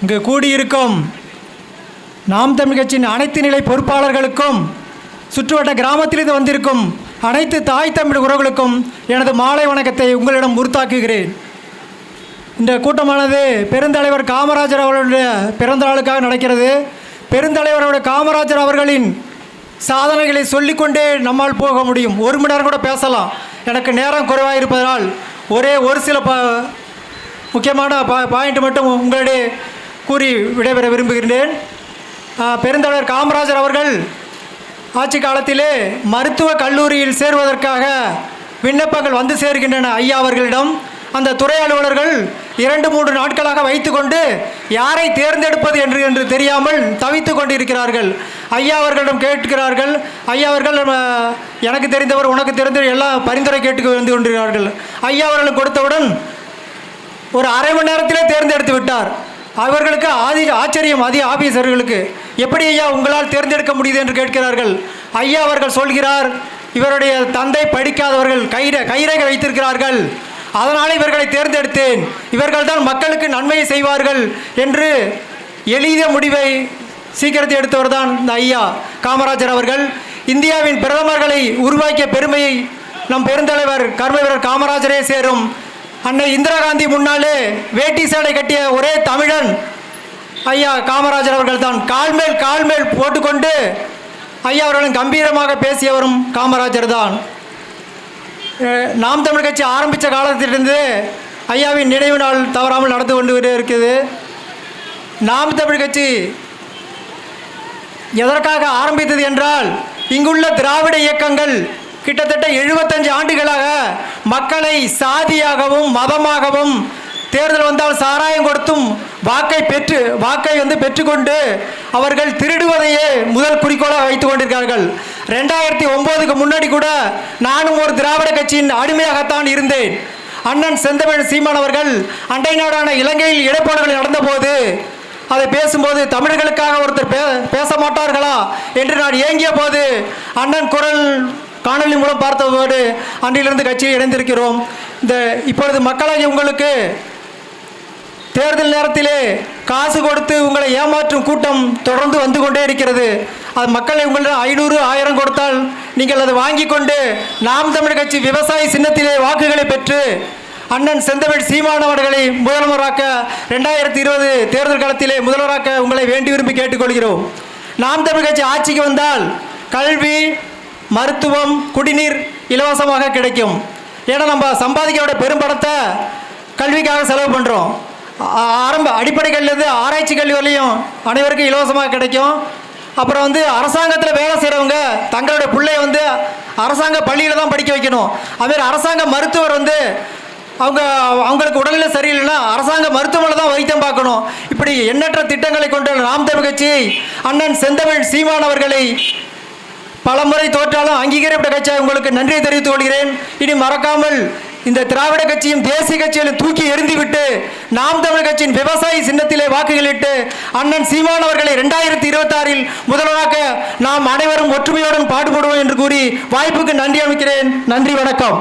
இங்கு கூடியிருக்கும் நாம் தமிழ் கட்சியின் அனைத்து நிலை பொறுப்பாளர்களுக்கும் சுற்றுவட்ட கிராமத்திலிருந்து வந்திருக்கும் அனைத்து தாய் தமிழ் உறவுகளுக்கும் எனது மாலை வணக்கத்தை உங்களிடம் உறுத்தாக்குகிறேன். இந்த கூட்டமானது பெருந்தலைவர் காமராஜர் அவர்களுடைய பிறந்த நாளுக்காக நடக்கிறது. பெருந்தலைவருடைய காமராஜர் அவர்களின் சாதனைகளை சொல்லிக்கொண்டே நம்மால் போக முடியும். ஒரு மணி நேரம் கூட பேசலாம். எனக்கு நேரம் குறைவாக இருப்பதனால் ஒரு சில முக்கியமான பாயிண்ட் மட்டும் உங்களிடையே கூறி விடைபெற விரும்புகின்றேன். பெருந்தலைவர் காமராஜர் அவர்கள் ஆட்சி காலத்திலே மருத்துவக் கல்லூரியில் சேருவதற்காக விண்ணப்பங்கள் வந்து சேர்கின்றன ஐயா அவர்களிடம். அந்த துறை அலுவலர்கள் 2-3 நாட்களாக வைத்துக்கொண்டு யாரை தேர்ந்தெடுப்பது என்று தெரியாமல் தவித்து கொண்டிருக்கிறார்கள். ஐயா அவர்களிடம் கேட்கிறார்கள். ஐயா அவர்கள் எனக்கு தெரிந்தவர் உனக்கு தெரிந்த எல்லா பரிந்துரை கேட்டு வந்து கொண்டிருக்கிறார்கள். ஐயா அவர்களுக்கு கொடுத்தவுடன் ஒரு அரை மணி நேரத்திலே தேர்ந்தெடுத்து விட்டார். அவர்களுக்கு ஆச்சரியம் ஆபீசர்களுக்கு, எப்படி ஐயா உங்களால் தேர்ந்தெடுக்க முடியுது என்று கேட்கிறார்கள். ஐயா அவர்கள் சொல்கிறார், இவருடைய தந்தை படிக்காதவர்கள், கைரேகை வைத்திருக்கிறார்கள், அதனால் இவர்களை தேர்ந்தெடுத்தேன், இவர்கள் தான் மக்களுக்கு நன்மையை செய்வார்கள் என்று எளிய முடிவை சீக்கிரத்தை எடுத்தவர் தான் இந்த ஐயா காமராஜர் அவர்கள். இந்தியாவின் பிரதமர்களை உருவாக்கிய பெருமையை நம் பெருந்தலைவர் கர்மவீரர் காமராஜரே சேரும். அன்னை இந்திரா காந்தி முன்னாலே வேட்டி சேடை கட்டிய ஒரே தமிழன் ஐயா காமராஜர் அவர்கள் தான். கால் மேல் போட்டுக்கொண்டு ஐயா அவர்களும் கம்பீரமாக பேசியவரும் காமராஜர் தான். நாம் தமிழ் கட்சி ஆரம்பித்த காலத்திலிருந்து ஐயாவின் நினைவு நாள் தவறாமல் நடந்து கொண்டு இருக்குது. நாம் தமிழ் கட்சி எதற்காக ஆரம்பித்தது என்றால், இங்குள்ள திராவிட இயக்கங்கள் கிட்டத்தட்ட 75 ஆண்டுகளாக மக்களை சாதியாகவும் மதமாகவும் தேர்தல் வந்தால் சாராயம் கொடுத்தும் வாக்கை பெற்றுக்கொண்டு அவர்கள் திருடுவதையே முதல் குறிக்கோளாக வைத்து கொண்டிருக்கிறார்கள். 2009க்கு முன்னாடி கூட நானும் ஒரு திராவிட கட்சியின் அடிமையாகத்தான் இருந்தேன். அண்ணன் செந்தமிழ் சீமான் அவர்கள் அண்டை நாடான இலங்கையில் இடைப்பாடுகள் நடந்தபோது அதை பேசும்போது தமிழர்களுக்காக ஒருத்தர் பேச மாட்டார்களா என்று நான் ஏங்கிய போது அண்ணன் குரல் காணொலி மூலம் பார்த்தபோது அன்றிலிருந்து கட்சியில் இணைந்திருக்கிறோம். இப்பொழுது மக்களாகிய உங்களுக்கு தேர்தல் நேரத்திலே காசு கொடுத்து உங்களை ஏமாற்றும் கூட்டம் தொடர்ந்து வந்து கொண்டே இருக்கிறது. அது மக்களை உங்களிடம் 500, 1000 கொடுத்தால் நீங்கள் அதை வாங்கி கொண்டு நாம் தமிழ் கட்சி விவசாய சின்னத்திலே வாக்குகளை பெற்று அண்ணன் செந்தமிழ் சீமான் அவர்களை முதல்வராக்க 2020 தேர்தல் காலத்திலே முதல்வராக்க உங்களை வேண்டி விரும்பி கேட்டுக்கொள்கிறோம். நாம் தமிழ் கட்சி ஆட்சிக்கு வந்தால் கல்வி, மருத்துவம், குடிநீர் இலவசமாக கிடைக்கும். ஏன்னா நம்ம சம்பாதிக்கிறோட பெரும்படத்தை கல்விக்காக செலவு பண்ணுறோம். அடிப்படை கல்வியிலேருந்து ஆராய்ச்சி கல்வி வரையும் அனைவருக்கும் இலவசமாக கிடைக்கும். அப்புறம் அரசாங்கத்தில் வேலை செய்கிறவங்க தங்களுடைய பிள்ளைய அரசாங்க பள்ளியில் தான் படிக்க வைக்கணும். அதுமாதிரி அரசாங்க மருத்துவர் அவங்களுக்கு உடல்நிலை சரியில்லைன்னா அரசாங்க மருத்துவமனை தான் வைத்தியம் பார்க்கணும். இப்படி எண்ணற்ற திட்டங்களை கொண்ட நாம் தமிழ் கட்சி அண்ணன் செந்தமிழ் சீமான் அவர்களை பலமுறை தோற்றாலும் அங்கீகரிக்கப்பட்ட கட்சியை உங்களுக்கு நன்றியை தெரிவித்துக் கொள்கிறேன். இனி மறக்காமல் இந்த திராவிட கட்சியும் தேசிய கட்சியிலும் தூக்கி எறிந்துவிட்டு நாம் தமிழ் கட்சியின் விவசாய சின்னத்திலே வாக்குகளிட்டு அண்ணன் சீமான் அவர்களை 2026 முதல்வராக நாம் அனைவரும் ஒற்றுமையுடன் பாடுபடுவோம் என்று கூறி வாய்ப்புக்கு நன்றி அமைக்கிறேன். நன்றி, வணக்கம்.